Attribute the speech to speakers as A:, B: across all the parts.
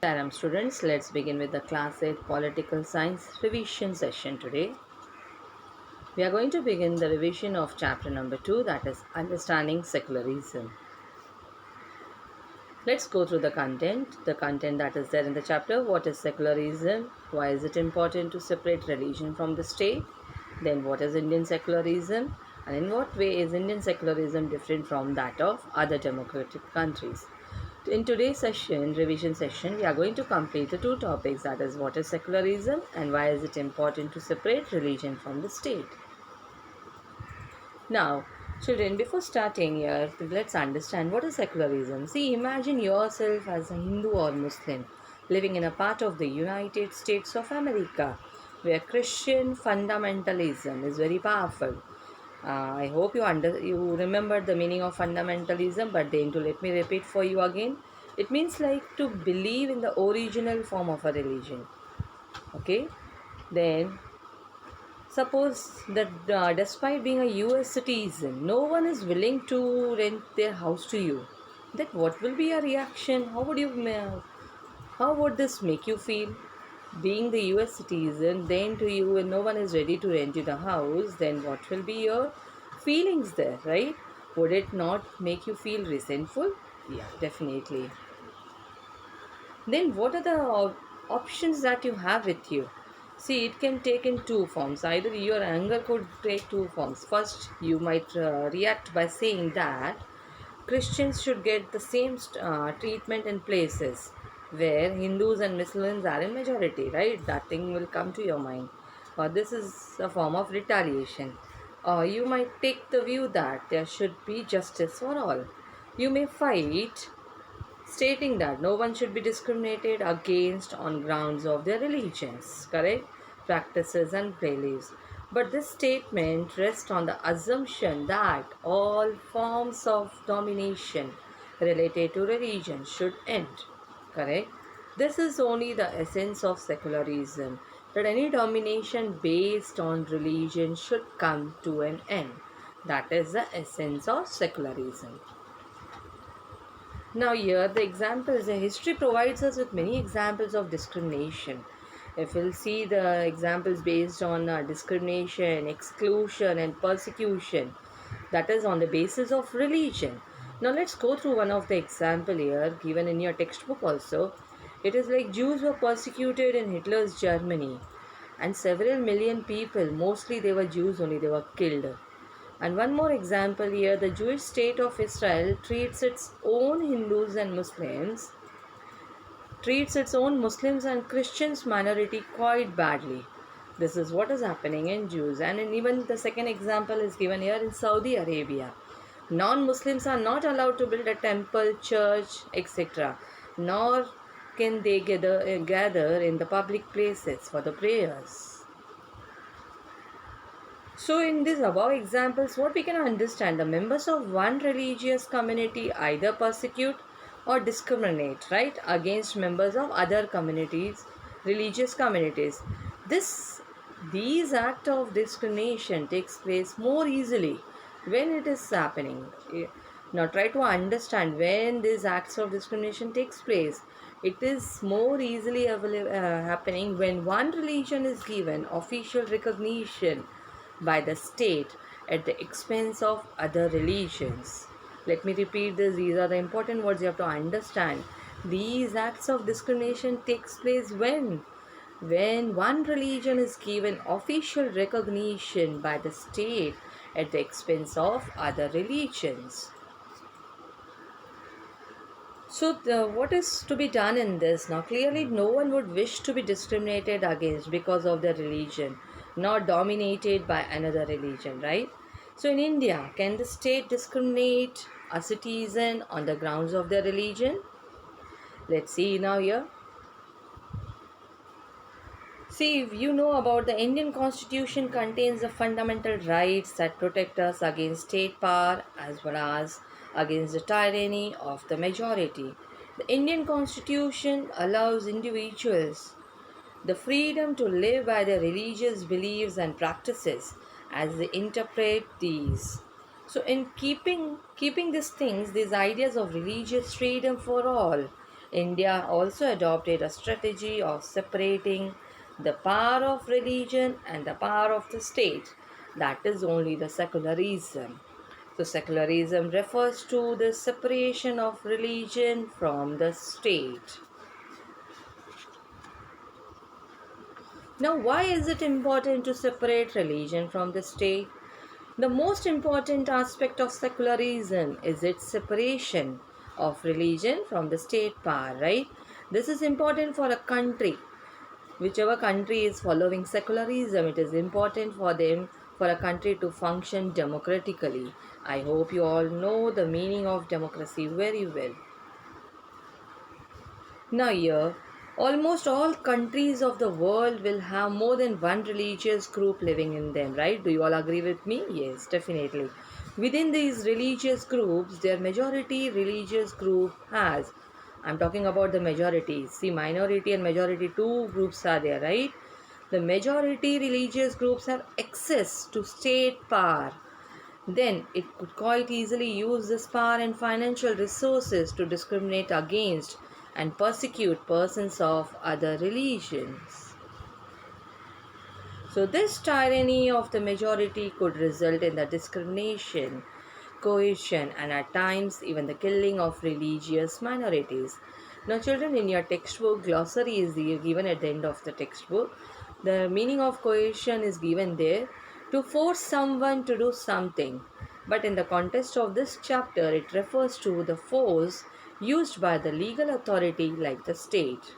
A: Salam students, let's begin with the class 8 political science revision session today. We are going to begin the revision of chapter number 2, that is understanding secularism. Let's go through the content that is there in the chapter. What is secularism? Why is it important to separate religion from the state? Then what is Indian secularism? And in what way is Indian secularism different from that of other democratic countries? In today's session, revision session, we are going to complete the two topics, that is what is secularism and why is it important to separate religion from the state. Now, children, before starting here, let's understand what is secularism. See, imagine yourself as a Hindu or Muslim living in a part of the United States of America where Christian fundamentalism is very powerful. I hope you remember the meaning of fundamentalism, but then to let me repeat for you again. It means like to believe in the original form of a religion. Okay, then suppose that despite being a US citizen, no one is willing to rent their house to you. Then what will be your reaction? How would this make you feel? Being the US citizen, then to you, when no one is ready to rent you the house, then what will be your feelings there, right? Would it not make you feel resentful? Yeah, definitely. Then what are the options that you have with you? See, it can take in two forms. Either your anger could take two forms. First, you might react by saying that Christians should get the same treatment in places where Hindus and Muslims are in majority, right? That thing will come to your mind. This is a form of retaliation. You might take the view that there should be justice for all. You may fight stating that no one should be discriminated against on grounds of their religions, correct? Practices and beliefs. But this statement rests on the assumption that all forms of domination related to religion should end, correct? This is only the essence of secularism, that any domination based on religion should come to an end. That is the essence of secularism. Now, here the examples, the history provides us with many examples of discrimination. If we'll see the examples based on discrimination, exclusion, and persecution, that is on the basis of religion. Now, let's go through one of the example here given in your textbook also. It is like Jews were persecuted in Hitler's Germany, and several million people, mostly they were Jews only, they were killed. And one more example here, the Jewish state of Israel treats its own Muslims and Christians minority quite badly. This is what is happening in Jews. And even the second example is given here in Saudi Arabia. Non-Muslims are not allowed to build a temple, church, etc. Nor can they gather in the public places for the prayers. So, in these above examples, what we can understand, the members of one religious community either persecute or discriminate, right, against members of other communities, religious communities. This these act of discrimination takes place more easily when it is happening. Now, try to understand when these acts of discrimination takes place. It is more easily happening when one religion is given official recognition by the state at the expense of other religions. Let me repeat this. These are the important words you have to understand. These acts of discrimination takes place when one religion is given official recognition by the state at the expense of other religions. So, what is to be done in this? Now, clearly, no one would wish to be discriminated against because of their religion, not dominated by another religion, right? So, in India, can the state discriminate a citizen on the grounds of their religion? Let's see now here. See, if you know about the Indian Constitution contains the fundamental rights that protect us against state power as well as against the tyranny of the majority. The Indian Constitution allows individuals the freedom to live by their religious beliefs and practices as they interpret these. So, in keeping these things, these ideas of religious freedom for all, India also adopted a strategy of separating the power of religion and the power of the state. That is only the secularism. So, secularism refers to the separation of religion from the state. Now, why is it important to separate religion from the state? The most important aspect of secularism is its separation of religion from the state power, right? This is important for a country. Whichever country is following secularism, it is important for them, for a country to function democratically. I hope you all know the meaning of democracy very well. Now, here, almost all countries of the world will have more than one religious group living in them, right? Do you all agree with me? Yes, definitely. Within these religious groups, their majority religious group has, I'm talking about the majority. See, minority and majority, two groups are there, right? The majority religious groups have access to state power. Then it could quite easily use this power and financial resources to discriminate against and persecute persons of other religions. So, this tyranny of the majority could result in the discrimination, coercion, and at times even the killing of religious minorities. Now, children, in your textbook, glossary is given at the end of the textbook. The meaning of coercion is given there, to force someone to do something. But in the context of this chapter, it refers to the force used by the legal authority like the state.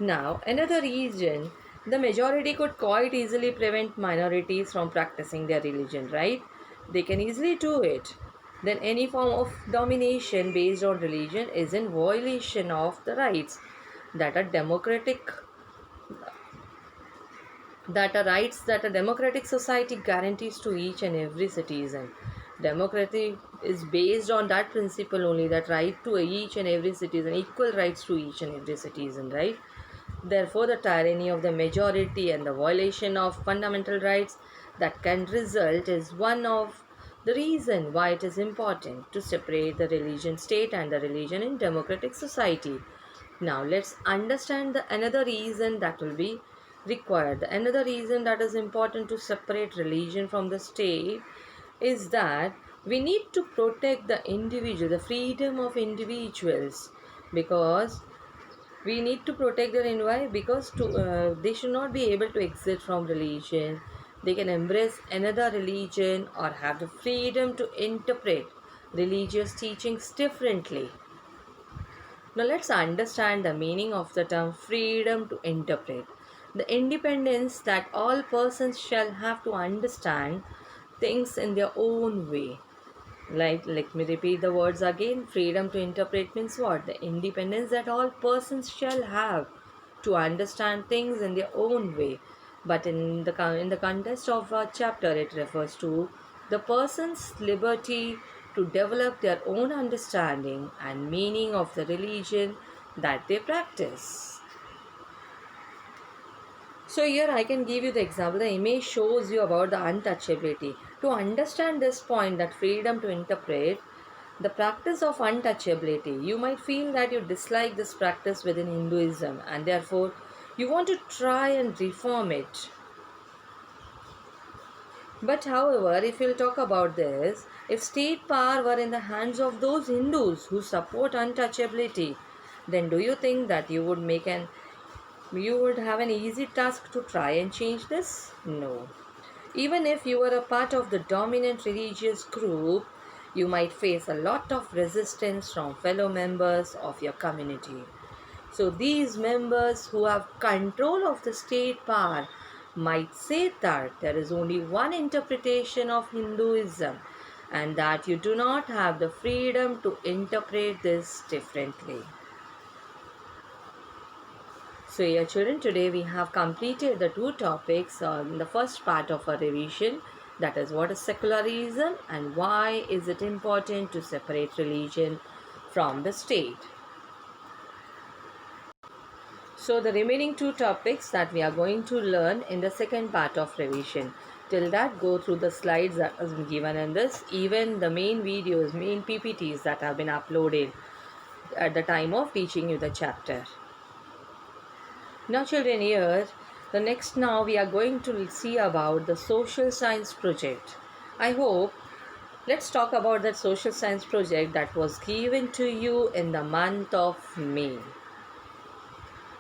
A: Now, another reason, the majority could quite easily prevent minorities from practicing their religion, right? They can easily do it. Then any form of domination based on religion is in violation of the rights that are democratic, that a democratic society guarantees to each and every citizen. Democracy is based on that principle only, that right to each and every citizen, equal rights to each and every citizen, right? Therefore, the tyranny of the majority and the violation of fundamental rights that can result is one of the reason why it is important to separate the religion state and the religion in democratic society. Now, let's understand the another reason that will be required. The another reason that is important to separate religion from the state is that we need to protect the individual, the freedom of individuals, because we need to protect their environment, because they should not be able to exit from religion. They can embrace another religion or have the freedom to interpret religious teachings differently. Now let's understand the meaning of the term freedom to interpret. The independence that all persons shall have to understand things in their own way. Like, let me repeat the words again. Freedom to interpret means what? The independence that all persons shall have to understand things in their own way. But in the context of a chapter, it refers to the person's liberty to develop their own understanding and meaning of the religion that they practice. So here I can give you the example. The image shows you about the untouchability. To understand this point, that freedom to interpret, the practice of untouchability, you might feel that you dislike this practice within Hinduism and therefore you want to try and reform it. But however, if we'll talk about this, if state power were in the hands of those Hindus who support untouchability, then do you think that you would have an easy task to try and change this? No. Even if you were a part of the dominant religious group, you might face a lot of resistance from fellow members of your community. So these members who have control of the state power might say that there is only one interpretation of Hinduism and that you do not have the freedom to interpret this differently. So here children, today we have completed the two topics on the first part of our revision, that is what is secularism and why is it important to separate religion from the state. So the remaining two topics that we are going to learn in the second part of revision. Till that, go through the slides that has been given in this, even the main videos, main PPTs that have been uploaded at the time of teaching you the chapter. Now children, here the next now we are going to see about the social science project. I hope, let's talk about that social science project that was given to you in the month of May.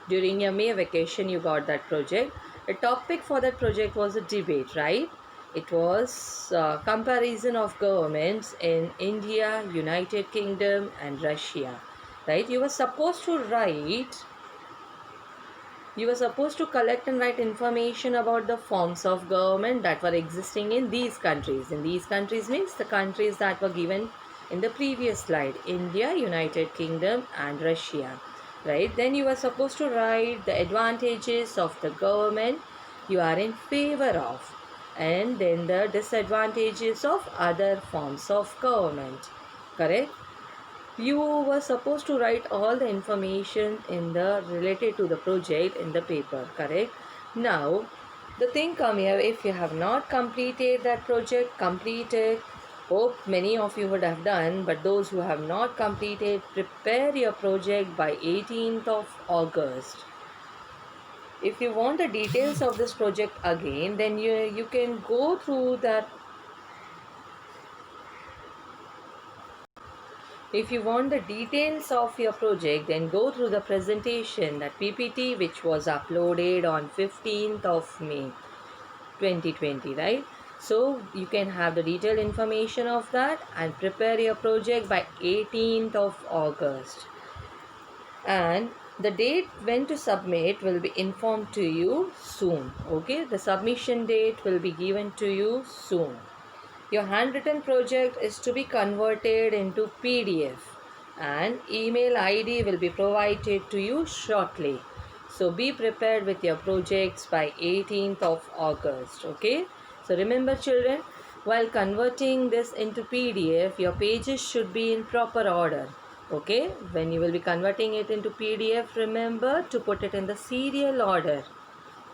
A: During your May vacation you got that project. The topic for that project was a debate, right? It was comparison of governments in India, United Kingdom and Russia, right? You were supposed to collect and write information about the forms of government that were existing in these countries. In these countries means the countries that were given in the previous slide: India, United Kingdom and Russia, right? Then you were supposed to write the advantages of the government you are in favor of, and then the disadvantages of other forms of government, correct? You were supposed to write all the information in the related to the project in the paper, correct? Now the thing come here, if you have not completed that project, complete it. Hope many of you would have done, but those who have not completed, prepare your project by 18th of August. If you want the details of this project again, then you can go through that. If you want the details of your project, then go through the presentation, that PPT, which was uploaded on 15th of May 2020, right? So you can have the detailed information of that and prepare your project by 18th of August. And the date when to submit will be informed to you soon. Okay, the submission date will be given to you soon. Your handwritten project is to be converted into PDF and email ID will be provided to you shortly. So be prepared with your projects by 18th of August. Okay. So remember children, while converting this into PDF, your pages should be in proper order. Okay. When you will be converting it into PDF, remember to put it in the serial order.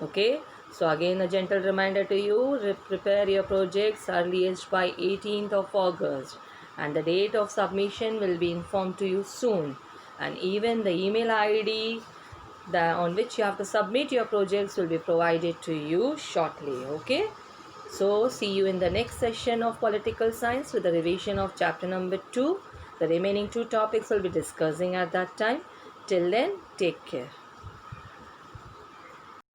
A: Okay. So again a gentle reminder to you, prepare your projects earliest by 18th of August and the date of submission will be informed to you soon, and even the email ID on which you have to submit your projects will be provided to you shortly. Okay. So see you in the next session of political science with the revision of chapter number 2. The remaining 2 topics will be discussing at that time. Till then, take care.